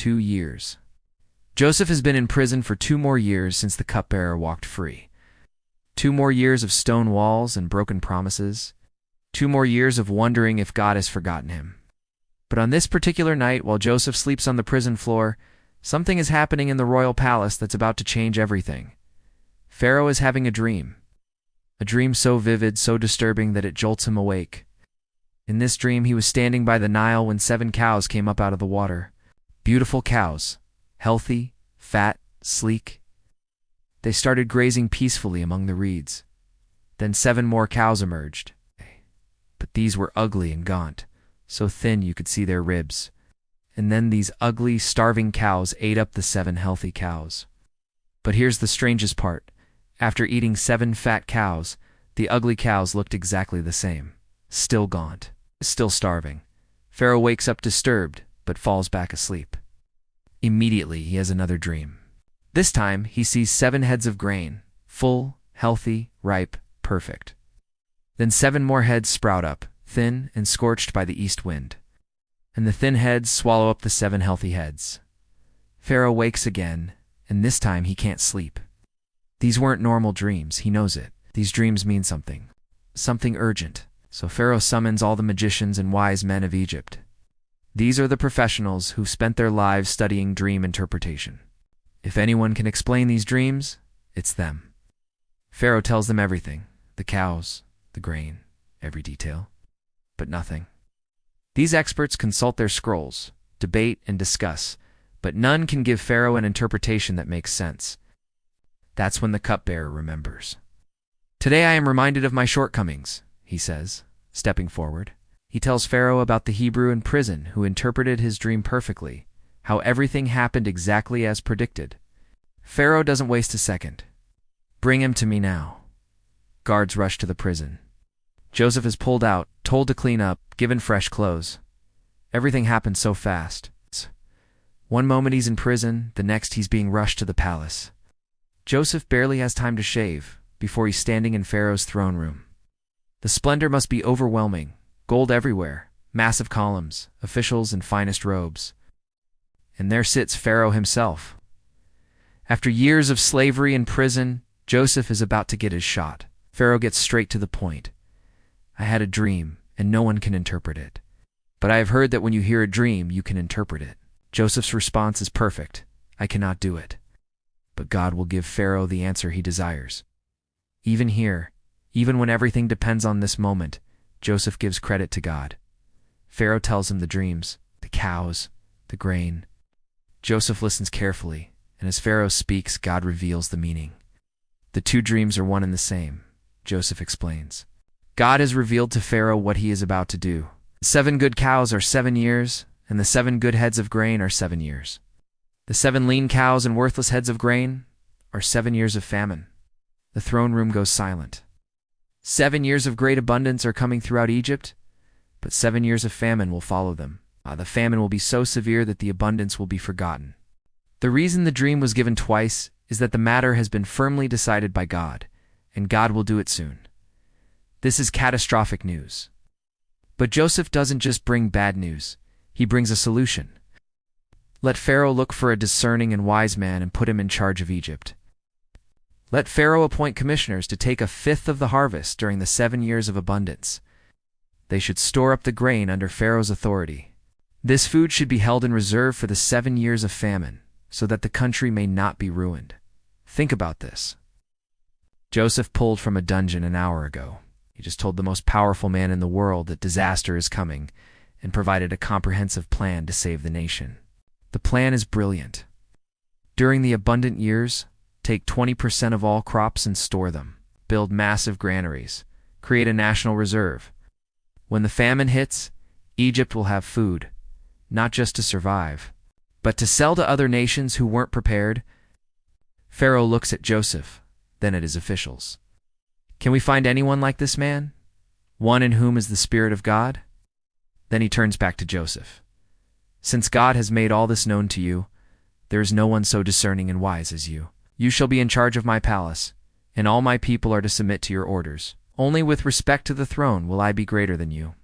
2 years. Joseph has been in prison for 2 more years since the cupbearer walked free. 2 more years of stone walls and broken promises. 2 more years of wondering if God has forgotten him. But on this particular night, while Joseph sleeps on the prison floor, something is happening in the royal palace that's about to change everything. Pharaoh is having a dream so vivid, so disturbing that it jolts him awake. In this dream, he was standing by the Nile when 7 cows came up out of the water. Beautiful cows, healthy, fat, sleek. They started grazing peacefully among the reeds. Then 7 more cows emerged. But these were ugly and gaunt, so thin you could see their ribs. And then these ugly, starving cows ate up the 7 healthy cows. But here's the strangest part. After eating 7 fat cows, the ugly cows looked exactly the same. Still gaunt, still starving. Pharaoh wakes up disturbed, but falls back asleep. Immediately, he has another dream. This time, he sees 7 heads of grain, full, healthy, ripe, perfect. Then 7 more heads sprout up, thin and scorched by the east wind. And the thin heads swallow up the 7 healthy heads. Pharaoh wakes again, and this time he can't sleep. These weren't normal dreams, he knows it. These dreams mean something. Something urgent. So Pharaoh summons all the magicians and wise men of Egypt. These are the professionals who've spent their lives studying dream interpretation. If anyone can explain these dreams, it's them. Pharaoh tells them everything. The cows, the grain, every detail. But nothing. These experts consult their scrolls, debate and discuss, but none can give Pharaoh an interpretation that makes sense. That's when the cupbearer remembers. "Today I am reminded of my shortcomings," he says, stepping forward. He tells Pharaoh about the Hebrew in prison who interpreted his dream perfectly, how everything happened exactly as predicted. Pharaoh doesn't waste a second. "Bring him to me now." Guards rush to the prison. Joseph is pulled out, told to clean up, given fresh clothes. Everything happens so fast. One moment he's in prison, the next he's being rushed to the palace. Joseph barely has time to shave before he's standing in Pharaoh's throne room. The splendor must be overwhelming. Gold everywhere, massive columns, officials in finest robes. And there sits Pharaoh himself. After years of slavery and prison, Joseph is about to get his shot. Pharaoh gets straight to the point. "I had a dream, and no one can interpret it. But I have heard that when you hear a dream, you can interpret it." Joseph's response is perfect. "I cannot do it." But God will give Pharaoh the answer he desires. Even here, even when everything depends on this moment, Joseph gives credit to God. Pharaoh tells him the dreams, the cows, the grain. Joseph listens carefully, and as Pharaoh speaks, God reveals the meaning. "The 2 dreams are one and the same," Joseph explains. God has revealed to Pharaoh what he is about to do. 7 good cows are 7 years, and the 7 good heads of grain are 7 years. The 7 lean cows and worthless heads of grain are 7 years of famine. The throne room goes silent. 7 years of great abundance are coming throughout Egypt, but 7 years of famine will follow them. The famine will be so severe that the abundance will be forgotten. The reason the dream was given twice is that the matter has been firmly decided by God, and God will do it soon. This is catastrophic news. But Joseph doesn't just bring bad news, he brings a solution. Let Pharaoh look for a discerning and wise man and put him in charge of Egypt. Let Pharaoh appoint commissioners to take 1/5 of the harvest during the 7 years of abundance. They should store up the grain under Pharaoh's authority. This food should be held in reserve for the 7 years of famine, so that the country may not be ruined. Think about this. Joseph pulled from a dungeon an hour ago. He just told the most powerful man in the world that disaster is coming and provided a comprehensive plan to save the nation. The plan is brilliant. During the abundant years, take 20% of all crops and store them. Build massive granaries. Create a national reserve. When the famine hits, Egypt will have food, not just to survive, but to sell to other nations who weren't prepared. Pharaoh looks at Joseph, then at his officials. Can we find anyone like this man? One in whom is the Spirit of God? Then he turns back to Joseph. Since God has made all this known to you, there is no one so discerning and wise as you. You shall be in charge of my palace, and all my people are to submit to your orders. Only with respect to the throne will I be greater than you.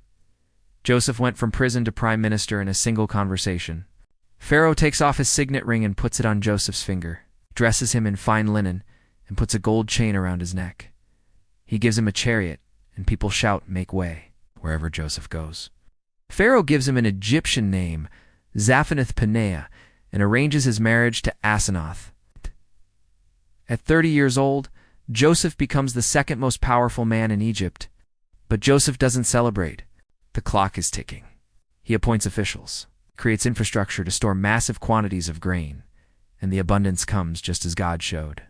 Joseph went from prison to prime minister in a single conversation. Pharaoh takes off his signet ring and puts it on Joseph's finger, dresses him in fine linen, and puts a gold chain around his neck. He gives him a chariot, and people shout, "Make way," wherever Joseph goes. Pharaoh gives him an Egyptian name, Zaphenath-Paneah, and arranges his marriage to Asenath. At 30 years old, Joseph becomes the second most powerful man in Egypt. But Joseph doesn't celebrate. The clock is ticking. He appoints officials, creates infrastructure to store massive quantities of grain, and the abundance comes just as God showed.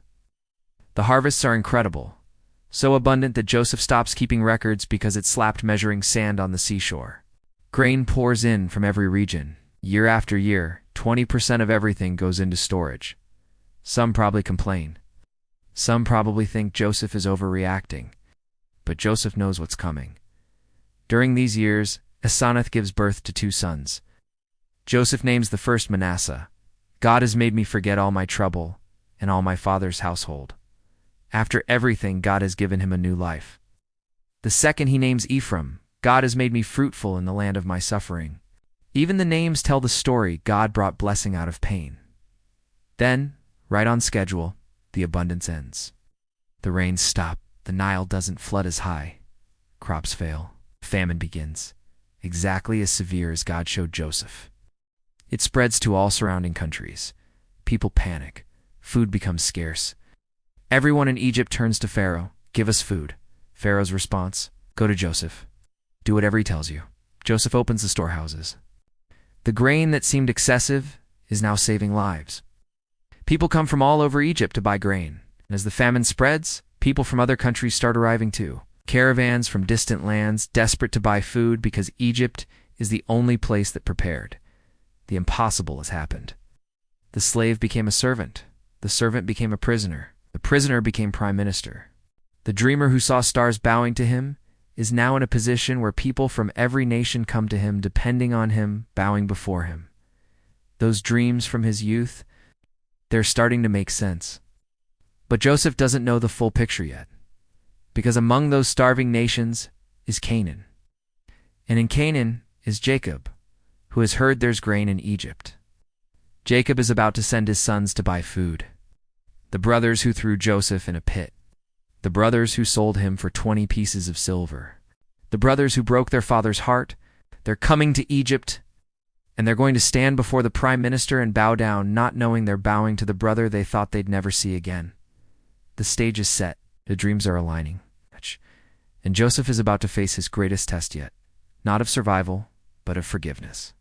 The harvests are incredible, so abundant that Joseph stops keeping records because it slapped measuring sand on the seashore. Grain pours in from every region. Year after year, 20% of everything goes into storage. Some probably complain. Some probably think Joseph is overreacting. But Joseph knows what's coming. During these years, Asenath gives birth to 2 sons. Joseph names the first Manasseh. God has made me forget all my trouble and all my father's household. After everything, God has given him a new life. The second he names Ephraim. God has made me fruitful in the land of my suffering. Even the names tell the story. God brought blessing out of pain. Then, right on schedule, the abundance ends. The rains stop. The Nile doesn't flood as high. Crops fail. Famine begins, exactly as severe as God showed Joseph. It spreads to all surrounding countries. People panic. Food becomes scarce. Everyone in Egypt turns to Pharaoh. "Give us food." Pharaoh's response: "Go to Joseph. Do whatever he tells you." Joseph opens the storehouses. The grain that seemed excessive is now saving lives. People come from all over Egypt to buy grain. And as the famine spreads, people from other countries start arriving too. Caravans from distant lands, desperate to buy food because Egypt is the only place that prepared. The impossible has happened. The slave became a servant. The servant became a prisoner. The prisoner became prime minister. The dreamer who saw stars bowing to him is now in a position where people from every nation come to him, depending on him, bowing before him. Those dreams from his youth, they're starting to make sense. But Joseph doesn't know the full picture yet, because among those starving nations is Canaan. And in Canaan is Jacob, who has heard there's grain in Egypt. Jacob is about to send his sons to buy food. The brothers who threw Joseph in a pit. The brothers who sold him for 20 pieces of silver. The brothers who broke their father's heart. They're coming to Egypt, and they're going to stand before the prime minister and bow down, not knowing they're bowing to the brother they thought they'd never see again. The stage is set. The dreams are aligning. And Joseph is about to face his greatest test yet, not of survival, but of forgiveness.